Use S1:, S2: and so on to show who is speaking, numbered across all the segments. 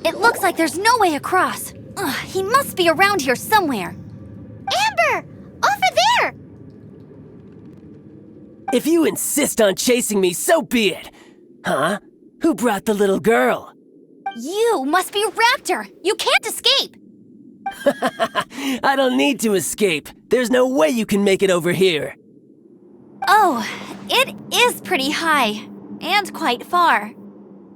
S1: It looks like there's no way across. Ugh, he must be around here somewhere.
S2: Amber! Over there!
S3: If you insist on chasing me, so be it. Huh? Who brought the little girl?
S1: You must be Raptor! You can't escape!
S3: I don't need to escape. There's no way you can make it over here.
S1: Oh, it is pretty high. And quite far.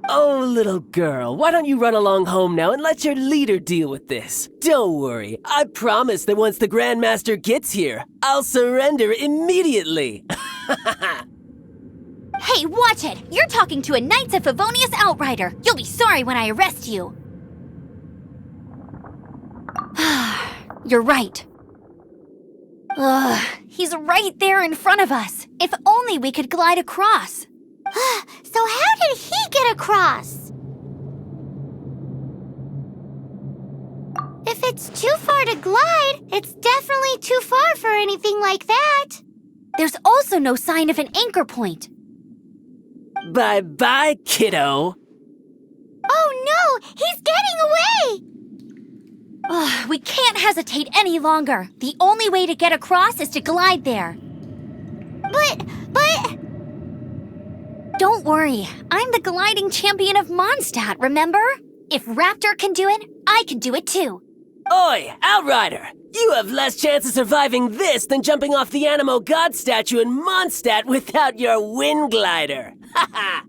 S3: Oh, little girl, why don't you run along home now and let your leader deal with this? Don't worry, I promise that once the Grandmaster gets here, I'll surrender immediately.
S1: Hey, watch it! You're talking to a Knights of Favonius Outrider. You'll be sorry when I arrest you. You're right. Ugh, he's right there in front of us. If only we could glide across.
S2: So how did he get across? If it's too far to glide, it's definitely too far for anything like that.
S1: There's also no sign of an anchor point.
S3: Bye-bye, kiddo.
S2: Oh no! He's getting away!
S1: Ugh, we can't hesitate any longer. The only way to get across is to glide there.
S2: But...
S1: Don't worry, I'm the gliding champion of Mondstadt, remember? If Raptor can do it, I can do it too.
S3: Oi, Outrider! You have less chance of surviving this than jumping off the Animo God statue in Mondstadt without your wind glider. Haha!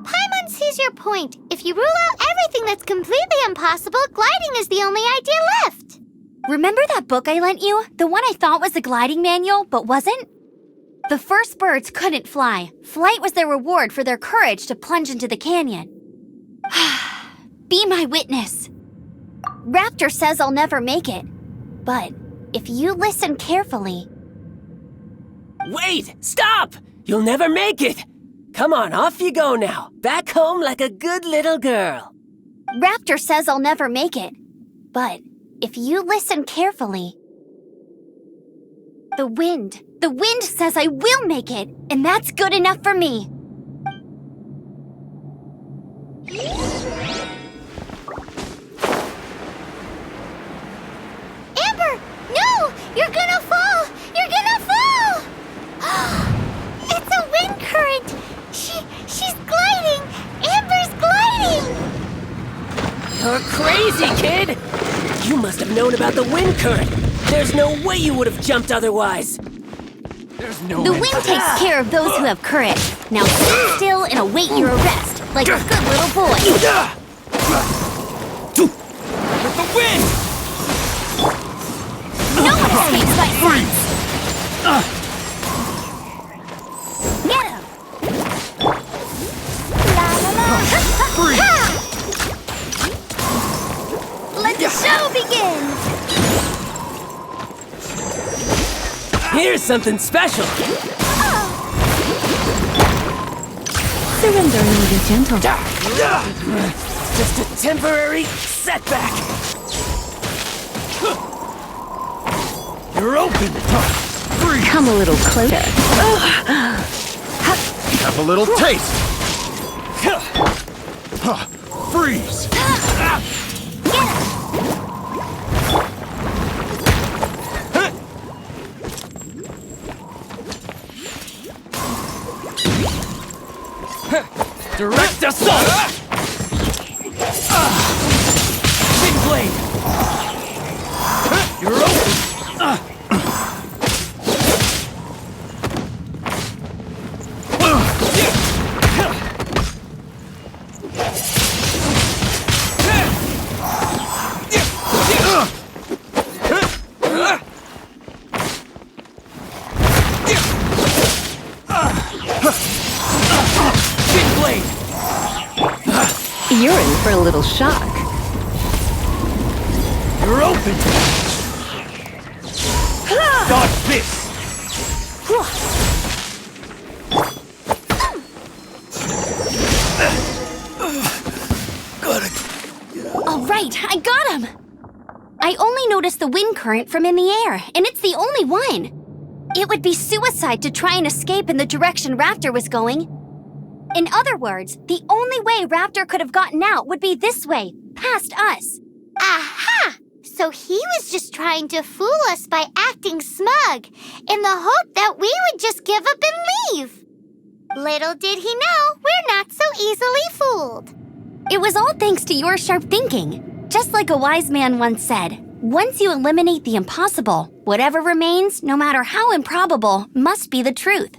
S2: Paimon sees your point. If you rule out everything that's completely impossible, gliding is the only idea left.
S1: Remember that book I lent you? The one I thought was the gliding manual, but wasn't? The first birds couldn't fly. Flight was their reward for their courage to plunge into the canyon. Be my witness. Raptor says I'll never make it. But if you listen carefully...
S3: Wait! Stop! You'll never make it! Come on, off you go now. Back home like a good little girl.
S1: Raptor says I'll never make it. But if you listen carefully... The wind says I will make it, and that's good enough for me.
S2: Amber! No! You're gonna fall! You're gonna fall! It's a wind current! She's gliding! Amber's gliding!
S3: You're crazy, kid! You must have known about the wind current. There's no way you would have jumped otherwise.
S1: The wind takes care of those who have courage. Now sit still and await your arrest, like a good little boy.
S4: With the wind!
S1: No one escapes by freeze! Get him! La la la! Let the show begin!
S3: Here's something special.
S5: Surrender and be gentle.
S3: Just a temporary setback.
S4: You're open! Freeze!
S5: Come a little closer.
S4: Have a little taste! Freeze! Direct assault! Big blade! You're open! Big blade!
S5: You're in for a little shock.
S4: You're open! Dodge this!
S1: All right, I got him! I only noticed the wind current from in the air, and it's the only one. It would be suicide to try and escape in the direction Raptor was going. In other words, the only way Raptor could have gotten out would be this way, past us.
S2: Aha! So he was just trying to fool us by acting smug, in the hope that we would just give up and leave. Little did he know we're not so easily fooled.
S1: It was all thanks to your sharp thinking. Just like a wise man once said, once you eliminate the impossible, whatever remains, no matter how improbable, must be the truth.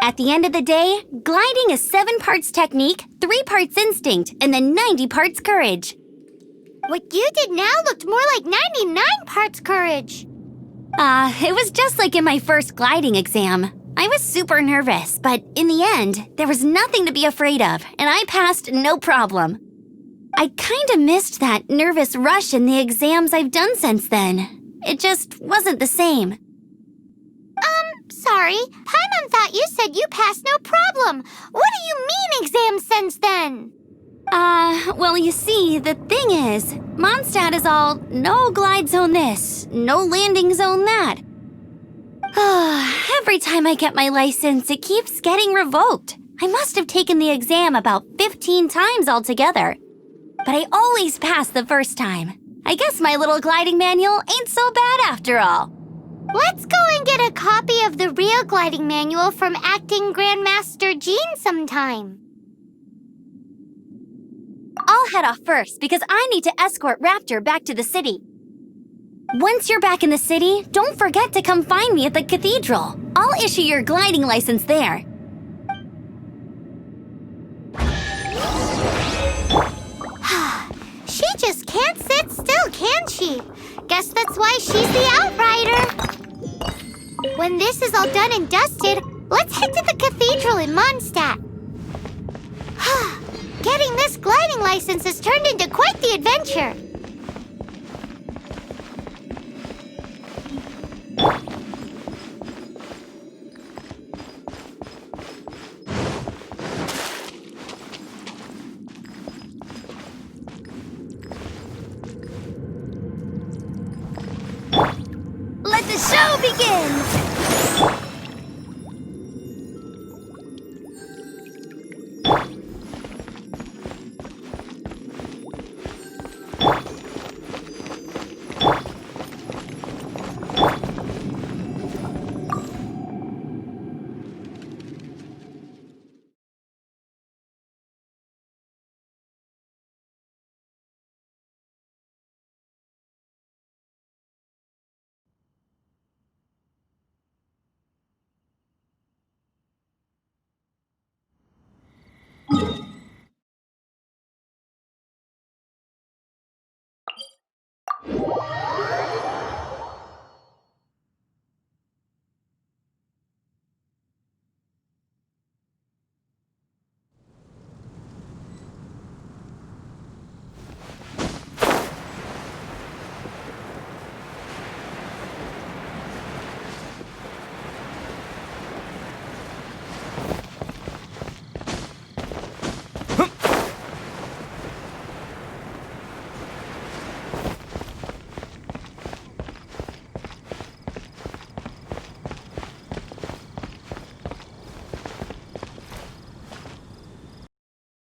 S1: At the end of the day, gliding is 7 parts technique, 3 parts instinct, and then 90 parts courage.
S2: What you did now looked more like 99 parts courage.
S1: It was just like in my first gliding exam. I was super nervous, but in the end, there was nothing to be afraid of, and I passed no problem. I kinda missed that nervous rush in the exams I've done since then. It just wasn't the same.
S2: Sorry. Paimon thought you said you passed no problem. What do you mean exams since then?
S1: Well, you see, the thing is, Mondstadt is all no glide zone this, no landing zone that. Every time I get my license, it keeps getting revoked. I must have taken the exam about 15 times altogether. But I always pass the first time. I guess my little gliding manual ain't so bad after all.
S2: Let's go and get a copy of the real gliding manual from Acting Grandmaster Jean sometime.
S1: I'll head off first because I need to escort Raptor back to the city. Once you're back in the city, don't forget to come find me at the cathedral. I'll issue your gliding license there.
S2: She just can't sit still, can she? Guess that's why she's the outrider. When this is all done and dusted, let's head to the cathedral in Mondstadt. Getting this gliding license has turned into quite the adventure.
S1: Let the show begin!